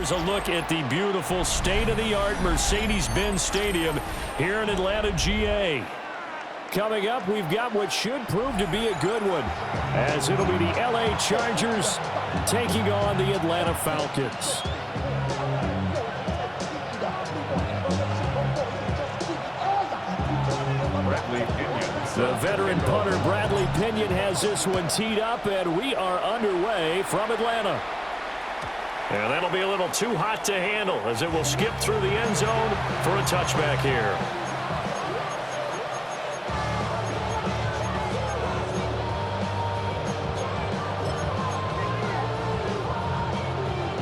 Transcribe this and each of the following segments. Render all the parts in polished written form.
Here's a look at the beautiful state-of-the-art Mercedes-Benz Stadium here in Atlanta, GA. Coming up, we've got what should prove to be a good one, as it'll be the LA Chargers taking on the Atlanta Falcons. The veteran punter Bradley Pinion has this one teed up, and we are underway from Atlanta. And that'll be a little too hot to handle as it will skip through the end zone for a touchback here.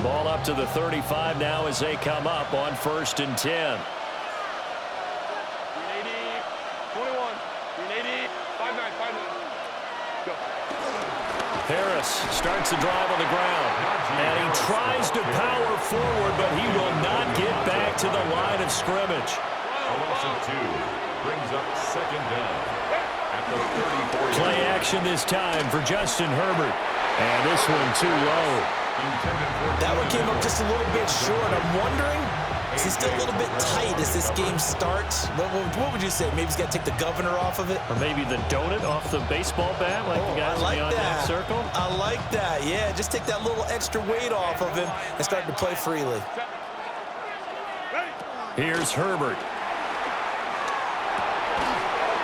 Ball up to the 35 now as they come up on 1st and 10. 21, 5-9. Go. Harris starts the drive on the ground, and he tries to power forward, but he will not get back to the line of scrimmage. A loss of 2 brings up 2nd down at the 34. Play action this time for Justin Herbert, and this one too low. That one came up just a little bit short. I'm wondering, is he still a little bit tight as this game starts? What would you say? Maybe he's got to take the governor off of it? Or maybe the donut off the baseball bat like the guys beyond that circle? I like that, yeah. Just take that little extra weight off of him and start to play freely. Here's Herbert.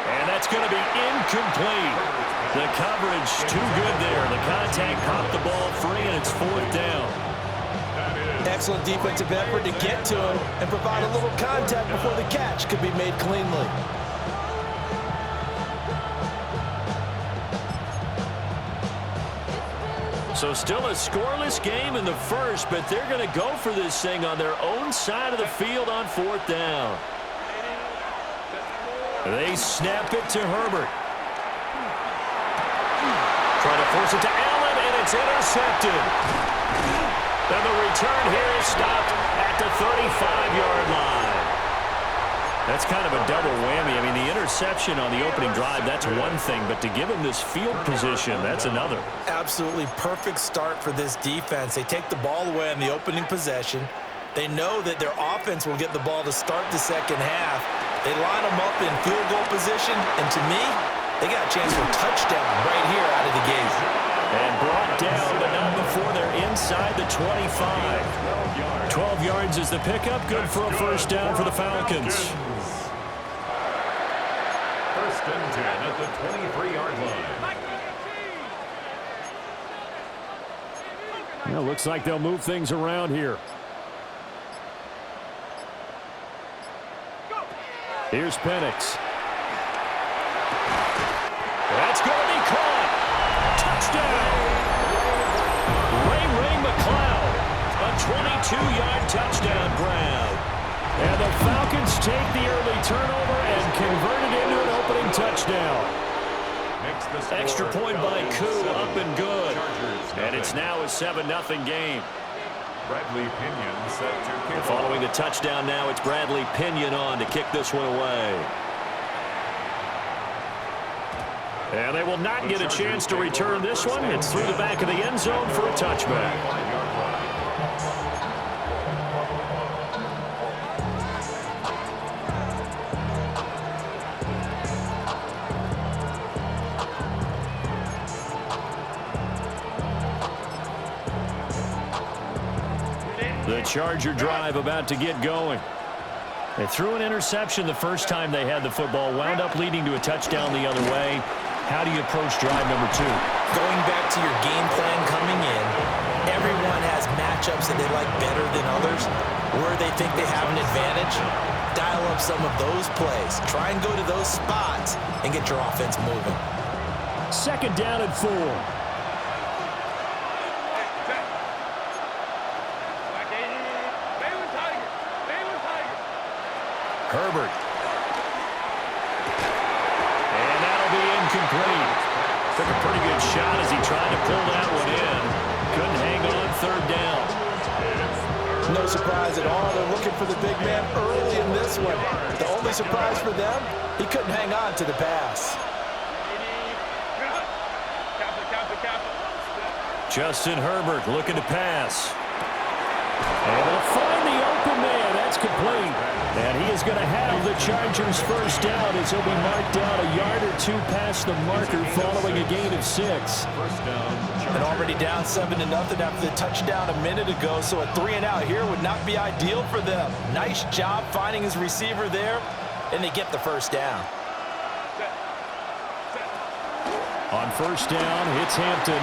And that's going to be incomplete. The coverage too good there. The contact popped the ball free, and it's 4th down. Excellent defensive effort to get to him and provide a little contact before the catch could be made cleanly. So still a scoreless game in the first, but they're going to go for this thing on their own side of the field on 4th down. They snap it to Herbert. Trying to force it to Allen, and it's intercepted. And the return here is stopped at the 35-yard line. That's kind of a double whammy. I mean, the interception on the opening drive, that's one thing, but to give him this field position, that's another. Absolutely perfect start for this defense. They take the ball away on the opening possession. They know that their offense will get the ball to start the second half. They line them up in field goal position, and to me, they got a chance for a touchdown right here out of the gate. And brought down, but not before they're inside the 25. 12 yards is the pickup. Good for a 1st down for the Falcons. 1st and 10 at the 23-yard line. Well, looks like they'll move things around here. Here's Penix. That's going to be caught. Touchdown. Ray McCloud. A 22-yard touchdown grab. And the Falcons take the early turnover and convert it into an opening touchdown. Extra point by Koo, up and good. And it's now a 7-0 game. Bradley Pinion set to kick. Following the touchdown now, it's Bradley Pinion on to kick this one away. And they will not get a chance to return this one. It's through the back of the end zone for a touchback. The Charger drive about to get going. They threw an interception the first time they had the football, wound up leading to a touchdown the other way. How do you approach drive number 2? Going back to your game plan coming in, everyone has matchups that they like better than others. Where they think they have an advantage, dial up some of those plays. Try and go to those spots and get your offense moving. 2nd down and 4. Herbert. And that'll be incomplete. Took a pretty good shot as he tried to pull that one in. Couldn't hang on 3rd down. No surprise at all. They're looking for the big man early in this one. The only surprise for them, he couldn't hang on to the pass. Justin Herbert looking to pass. Able to find the open man. That's complete. And he is going to have the Chargers first down as he'll be marked down a yard or two past the marker following a gain of 6. First down. And already down 7-0 after the touchdown a minute ago, so a 3-and-out here would not be ideal for them. Nice job finding his receiver there, and they get the first down. On first down, it's Hampton.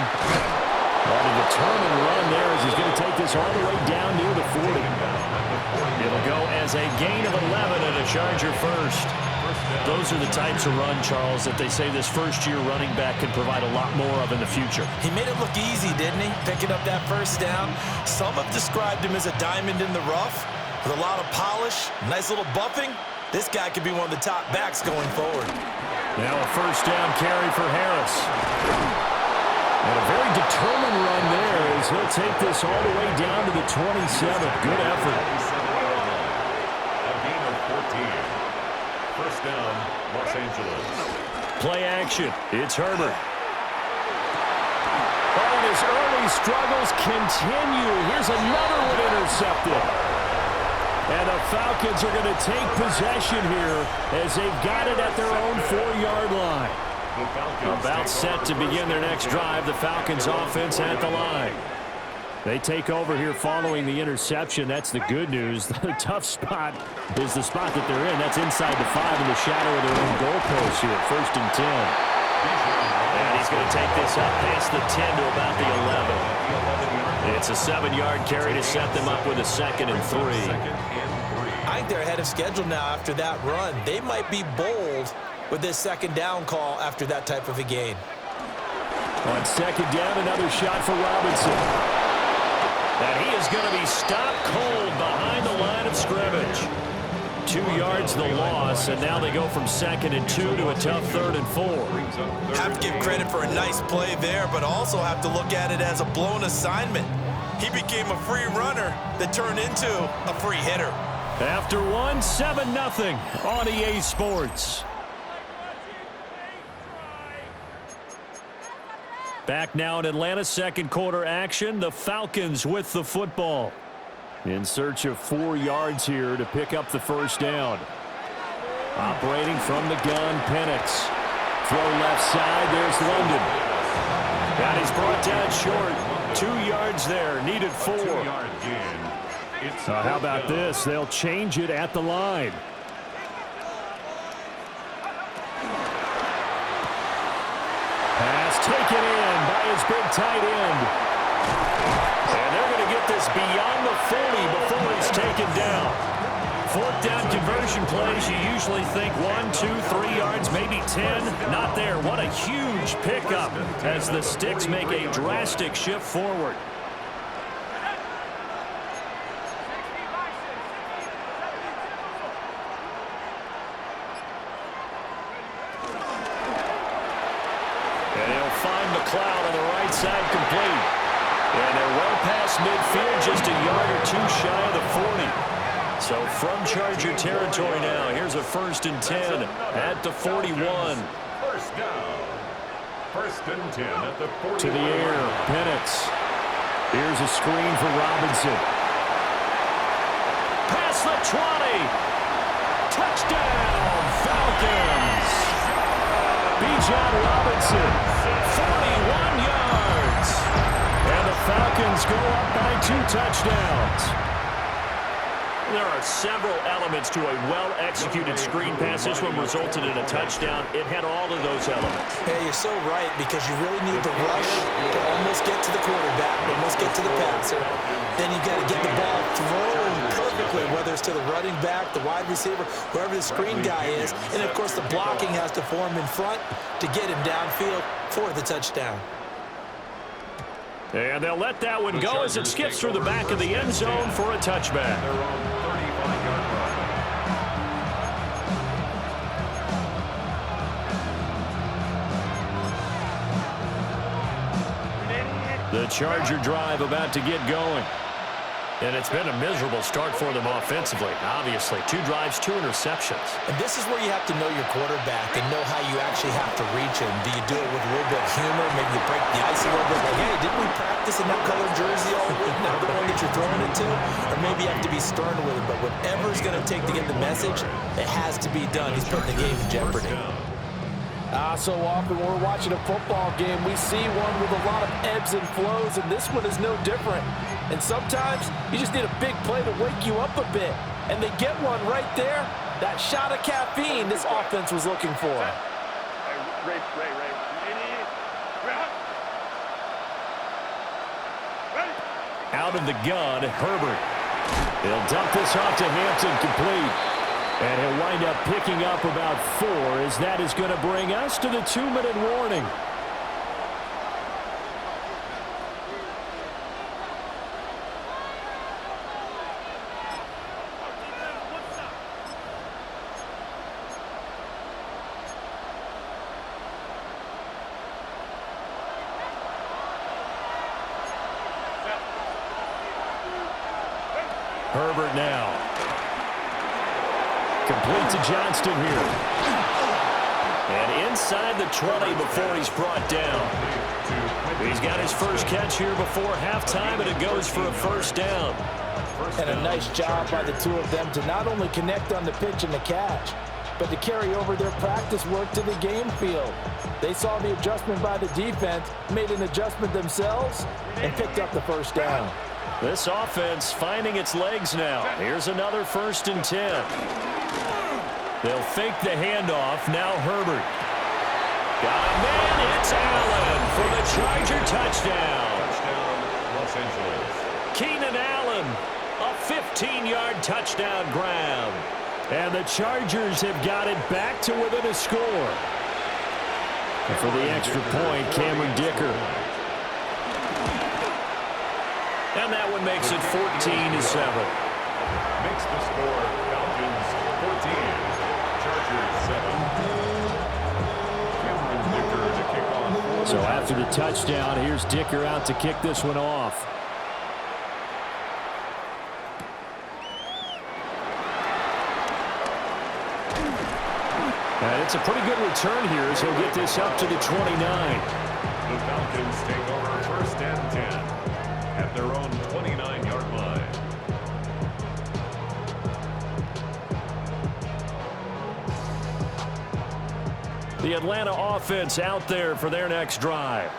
On a determined run there as he's going to take this all the way down near the 40. It'll go as a gain of 11 and a Charger first. Those are the types of run, Charles, that they say this first-year running back can provide a lot more of in the future. He made it look easy, didn't he? Picking up that first down. Some have described him as a diamond in the rough with a lot of polish, nice little buffing. This guy could be one of the top backs going forward. Now a first down carry for Harris. And a very determined run there as he'll take this all the way down to the 27. Good effort. A gain of 14. First down, Los Angeles. Play action. It's Herbert. Oh, and his early struggles continue. Here's another one intercepted. And the Falcons are going to take possession here as they've got it at their own 4-yard line. About set to begin their next drive. The Falcons offense at the line. They take over here following the interception. That's the good news. The tough spot is the spot that they're in. That's inside the 5 in the shadow of their own goalpost here. First and 10. And he's going to take this up past the 10 to about the 11. It's a 7-yard carry to set them up with a 2nd and 3. I think they're ahead of schedule now after that run. They might be bold with this 2nd down call after that type of a gain. On 2nd down, another shot for Robinson. And he is going to be stopped cold behind the line of scrimmage. 2 yards the loss, and now they go from 2nd and 2 to a tough 3rd and 4. Have to give credit for a nice play there, but also have to look at it as a blown assignment. He became a free runner that turned into a free hitter. After 7-0 on EA Sports. Back now in Atlanta, 2nd quarter action. The Falcons with the football. In search of 4 yards here to pick up the first down. Operating from the gun, Penix. Throw left side, there's London. That is brought down short. 2 yards there, needed 4. How about this? They'll change it at the line. Pass taken in by his big tight end. And they're going to get this beyond the 40 before it's taken down. 4th down conversion plays, you usually think 1, 2, 3 yards, maybe 10. Not there. What a huge pickup as the Sticks make a drastic shift forward. And he'll find McLeod on the right side complete. And they're well past midfield, just a yard or 2 shy of the 40. So from Charger territory now, here's a 1st and 10 at the 41. First down. 1st and 10 at the 41. To the air, Penix. Here's a screen for Robinson. Past the 20. Touchdown, Falcons. Bijan Robinson, 41 yards. And the Falcons go up by 2 touchdowns. There are several elements to a well-executed screen pass. This one resulted in a touchdown. It had all of those elements. Hey, you're so right, because you really need the rush to almost get to the quarterback, almost get to the passer. Then you got to get the ball thrown perfectly, whether it's to the running back, the wide receiver, whoever the screen guy is. And, of course, the blocking has to form in front to get him downfield for the touchdown. And they'll let that one go as it skips through the back of the end zone for a touchback. The Charger drive about to get going. And it's been a miserable start for them offensively, obviously. 2 drives, 2 interceptions. And this is where you have to know your quarterback and know how you actually have to reach him. Do you do it with a little bit of humor? Maybe you break the ice a little bit. Like, hey, didn't we practice in that colored jersey all week? Now the one that you're throwing it to? Or maybe you have to be stern with him. But whatever it's going to take to get the message, it has to be done. He's putting the game in jeopardy. So often when we're watching a football game, we see one with a lot of ebbs and flows, and this one is no different. And sometimes you just need a big play to wake you up a bit. And they get one right there. That shot of caffeine this offense was looking for. Ray. Out of the gun, Herbert. He'll dump this off to Hampton, complete. And he'll wind up picking up about 4, as that is going to bring us to the 2-minute warning. Herbert now. Complete to Johnston here. And inside the 20 before he's brought down. He's got his first catch here before halftime, and it goes for a first down. And a nice job by the 2 of them to not only connect on the pitch and the catch, but to carry over their practice work to the game field. They saw the adjustment by the defense, made an adjustment themselves, and picked up the first down. This offense finding its legs now. Here's another 1st and 10. They'll fake the handoff. Now Herbert. Got a man. It's Allen for the Charger touchdown. Touchdown, Los Angeles. Keenan Allen, a 15-yard touchdown grab. And the Chargers have got it back to within a score. And for the extra point, Cameron Dicker. And that one makes it 14-7. Makes the score Falcons 14, Chargers 7. Cameron Dicker to kick off. So after the touchdown, here's Dicker out to kick this one off. And it's a pretty good return here as he'll get this up to the 29. The Falcons take over 1st and 10. At their own 29-yard line. The Atlanta offense out there for their next drive.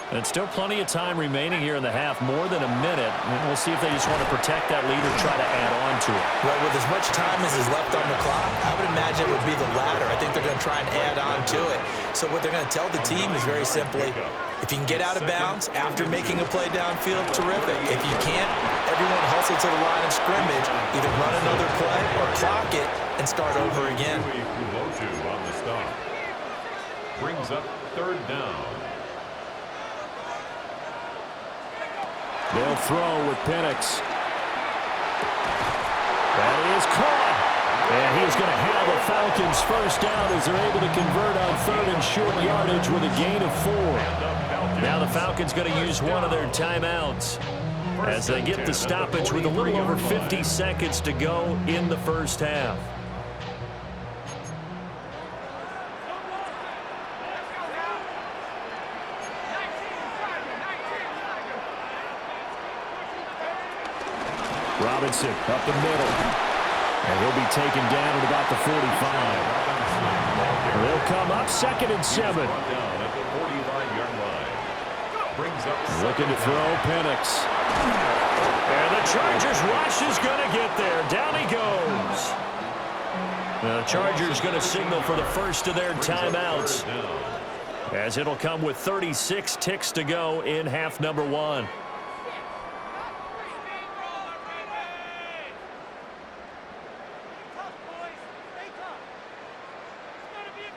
And still plenty of time remaining here in the half, more than a minute. And we'll see if they just want to protect that lead or try to add on to it. Well, with as much time as is left on the clock, I would imagine it would be the latter. I think they're going to try and add on to it. So what they're going to tell the team is very simply, if you can get out of bounds after making a play downfield, terrific. If you can't, everyone hustle to the line of scrimmage, either run another play or clock it and start over again. On the stop. Brings up 3rd down. They'll throw with Penix. That is caught. And he's going to have a Falcons first down as they're able to convert on 3rd and short yardage with a gain of 4. Now the Falcons going to use one of their timeouts as they get the stoppage with a little over 50 seconds to go in the first half. Robinson up the middle. And he'll be taken down at about the 45. They'll come up 2nd and 7. Looking to throw Penix. And the Chargers rush is going to get there. Down he goes. The Chargers going to signal for the first of their timeouts, as it'll come with 36 ticks to go in half number 1.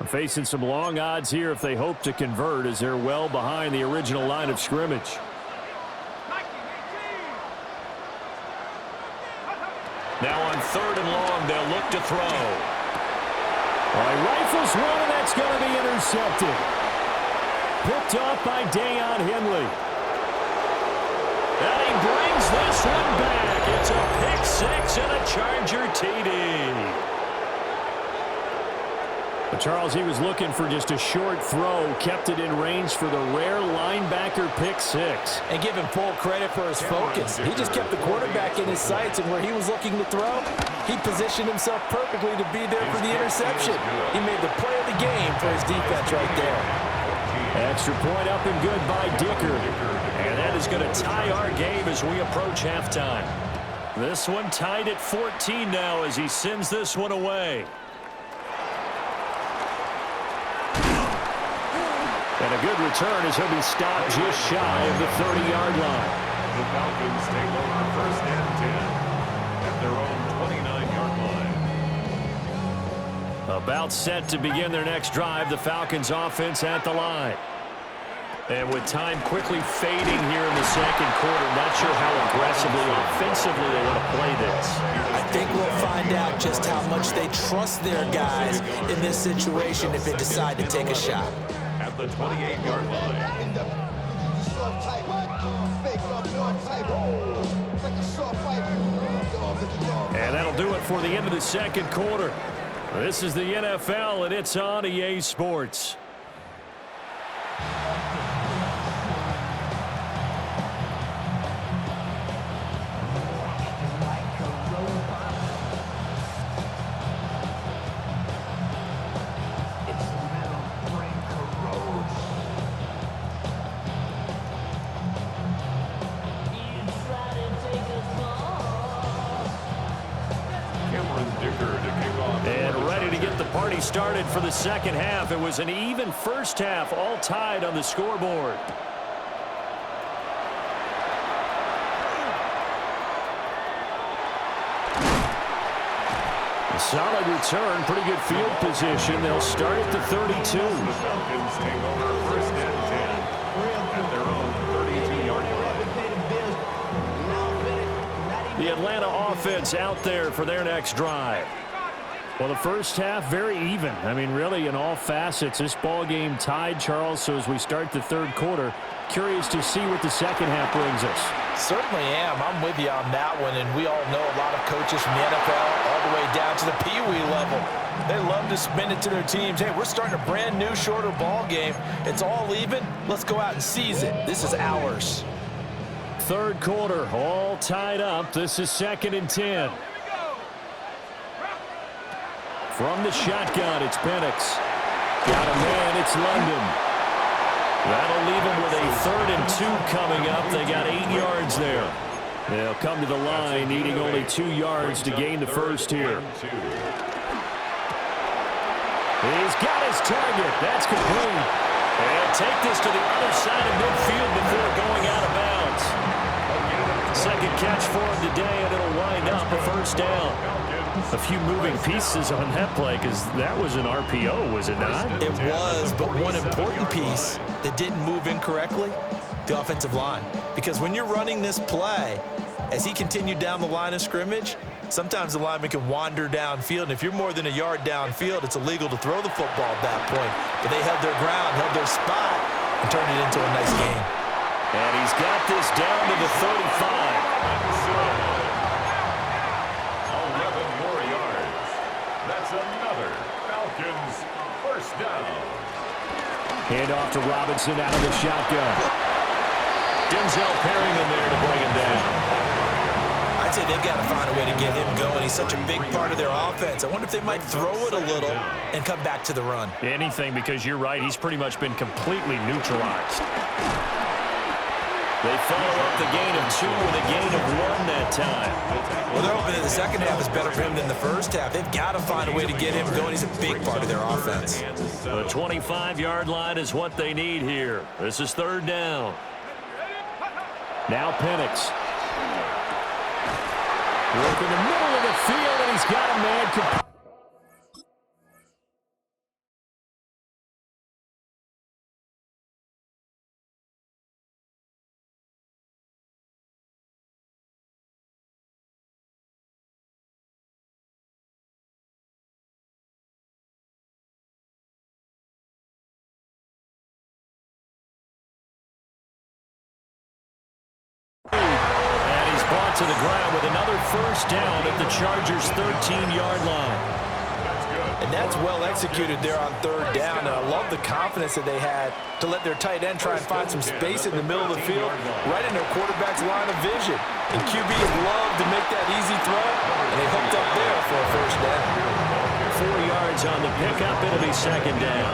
Facing some long odds here if they hope to convert, as they're well behind the original line of scrimmage. Now on 3rd and long, they'll look to throw. All right, rifles one, and that's going to be intercepted. Picked off by Dayon Henley. And he brings this one back. It's a pick six and a Charger TD. But Charles, he was looking for just a short throw, kept it in range for the rare linebacker pick six. And give him full credit for his focus. He just kept the quarterback in his sights, and where he was looking to throw, he positioned himself perfectly to be there for the interception. He made the play of the game for his defense right there. Extra point up and good by Dicker. And that is going to tie our game as we approach halftime. This one tied at 14 now as he sends this one away. And a good return as he'll be stopped just shy of the 30-yard line. The Falcons take over first and 10 at their own 29-yard line. About set to begin their next drive, the Falcons offense at the line. And with time quickly fading here in the second quarter, not sure how aggressively, offensively they want to play this. I think we'll find out just how much they trust their guys in this situation if they decide to take a shot. At the 28-yard line. And that'll do it for the end of the second quarter. This is the NFL, and it's on EA Sports. Started for the second half. It was an even first half, all tied on the scoreboard. A solid return, pretty good field position. They'll start at the 32. The Falcons take over first and 10 at their own 32-yard line. The Atlanta offense out there for their next drive. Well, the first half, very even. I mean, really, in all facets, this ball game tied, Charles. So as we start the third quarter, curious to see what the second half brings us. Certainly am. I'm with you on that one. And we all know a lot of coaches from the NFL all the way down to the Pee-wee level. They love to spin it to their teams. Hey, we're starting a brand new, shorter ball game. It's all even. Let's go out and seize it. This is ours. Third quarter, all tied up. This is 2nd and 10. From the shotgun, it's Penix. Got a man, it's London. That'll leave him with a 3rd and 2 coming up. They got 8 yards there. They'll come to the line, needing only 2 yards to gain the first here. He's got his target. That's complete. And take this to the other side of midfield before going out of bounds. Second catch for him today, and it'll wind up a first down. A few moving pieces on that play because that was an RPO, was it not? It was, but one important piece that didn't move incorrectly, the offensive line. Because when you're running this play, as he continued down the line of scrimmage, sometimes the lineman can wander downfield, and if you're more than a yard downfield, it's illegal to throw the football at that point. But they held their ground, held their spot, and turned it into a nice game. And he's got this down to the 35. 11 more yards. That's another Falcons first down. Hand off to Robinson out of the shotgun. Denzel Perryman there to bring him down. I'd say they've got to find a way to get him going. He's such a big part of their offense. I wonder if they might throw it a little and come back to the run. Anything, because you're right. He's pretty much been completely neutralized. They follow up the gain of 2 with a gain of 1 that time. Well, they're hoping that the second half is better for him than the first half. They've got to find a way to get him going. He's a big part of their offense. The 25-yard line is what they need here. This is 3rd down. Now Penix. Work in the middle of the field, and he's got a man complete. to the ground with another first down at the Chargers' 13-yard line. And that's well executed there on third down. And I love the confidence that they had to let their tight end try and find some space in the middle of the field, right in their quarterback's line of vision. And QBs love to make that easy throw, and they hooked up there for a first down. 4 yards on the pickup. It'll be second down.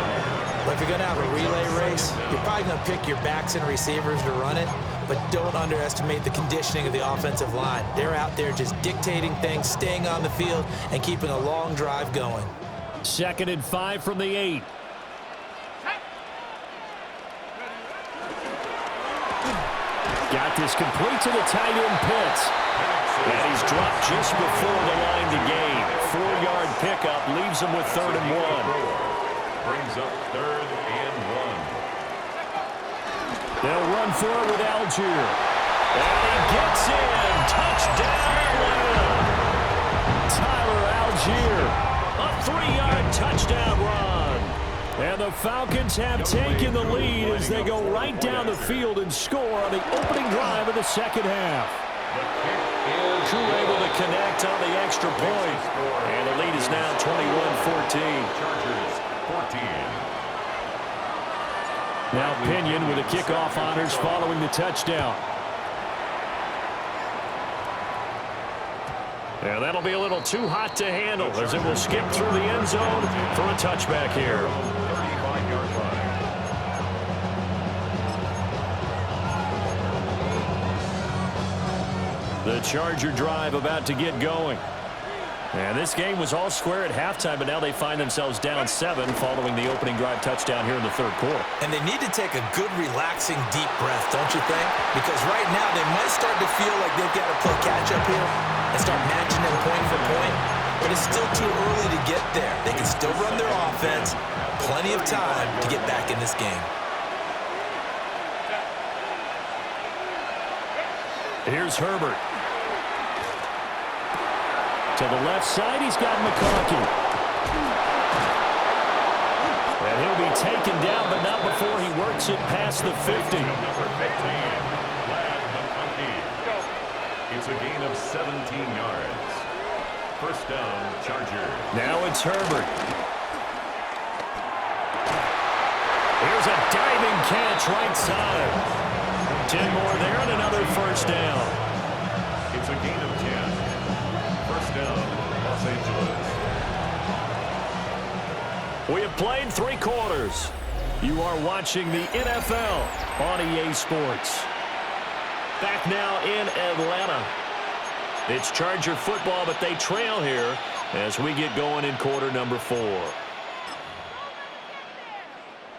Well, if you're going to have a relay race, you're probably going to pick your backs and receivers to run it, but don't underestimate the conditioning of the offensive line. They're out there just dictating things, staying on the field, and keeping a long drive going. 2nd and 5 from the 8. Got this complete to the tight end Pitts. And he's dropped just before the line to gain. 4-yard pickup leaves him with 3rd and 1. Brings up 3rd and 1. They'll run for it with Algier. And he gets in. Touchdown, Atlanta. Tyler Algier. A 3-yard touchdown run. And the Falcons have taken the lead as they go right down the field and score on the opening drive of the second half. Crew able to connect on the extra point. And the lead is now 21-14. Chargers 14. Now Pinion with the kickoff honors following the touchdown. And that'll be a little too hot to handle as it will skip through the end zone for a touchback here. 35-yard line. The Charger drive about to get going. And this game was all square at halftime, but now they find themselves down 7 following the opening drive touchdown here in the third quarter. And they need to take a good, relaxing, deep breath, don't you think? Because right now they might start to feel like they've got to play catch-up here and start matching them point for point. But it's still too early to get there. They can still run their offense. Plenty of time to get back in this game. Here's Herbert. To the left side, he's got McConkey. And he'll be taken down, but not before he works it past the 50. Number 15, McConkey. It's a gain of 17 yards. First down, Chargers. Now it's Herbert. Here's a diving catch right side. 10 more there and another first down. It's a gain of 10. First down, Los Angeles. We have played 3 quarters. You are watching the NFL on EA Sports. Back now in Atlanta. It's Charger football, but they trail here as we get going in quarter number 4.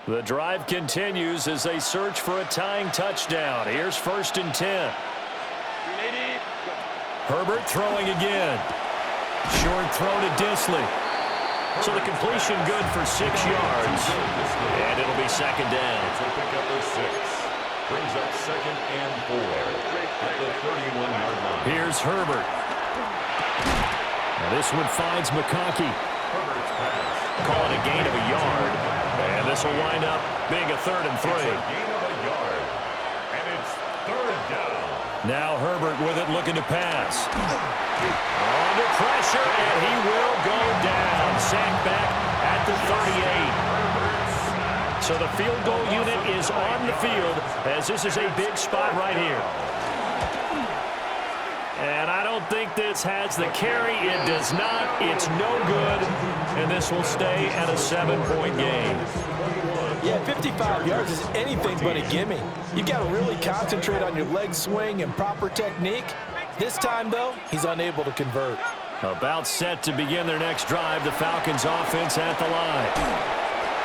The drive continues as they search for a tying touchdown. Here's 1st and 10. Herbert throwing again. Short throw to Disley. So the completion good for 6 yards. And it'll be second down. So pick up their 6. Brings up 2nd and 4 at the 31-yard line. Here's Herbert. Now this one finds McConkey. Herbert's pass. Calling a gain of a yard. And this will wind up being a 3rd and 3. It's a gain of a yard. And it's 3rd down. Now Herbert with it, looking to pass. Under pressure, and he will go down. Sacked back at the 38. So the field goal unit is on the field as this is a big spot right here. And I don't think this has the carry. It does not. It's no good. And this will stay at a 7-point game. Yeah, 55 yards is anything but a gimme. You got to really concentrate on your leg swing and proper technique. This time, though, he's unable to convert. About set to begin their next drive, the Falcons offense at the line.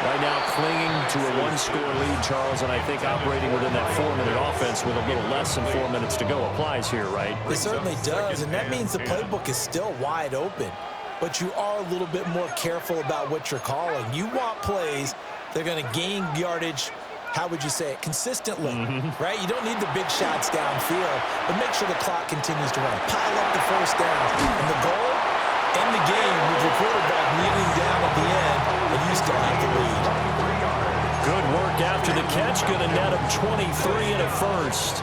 Right now clinging to a 1-score lead, Charles, and I think operating within that 4-minute offense with a little less than 4 minutes to go applies here, right? It certainly does, and that means the playbook is still wide open. But you are a little bit more careful about what you're calling. You want plays that are going to gain yardage, how would you say it, consistently, right? You don't need the big shots downfield, but make sure the clock continues to run. Pile up the first down. And the goal, end the game with your quarterback kneeling down at the end, and you still have the lead. Good work after the catch. Going to net him 23 and a first.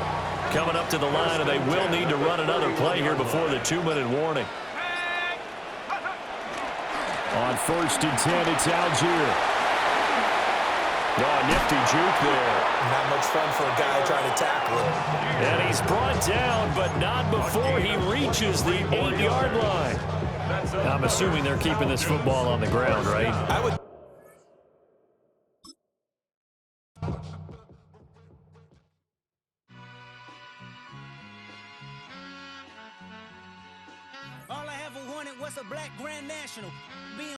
Coming up to the line, and they will need to run another play here before the 2-minute warning. On 1st and 10, it's Algier. Oh, nifty juke there. Not much fun for a guy trying to tackle him. And he's brought down, but not before he reaches the 8-yard line. I'm assuming they're keeping this football on the ground, right? I would. All I ever wanted was a black Grand National. Being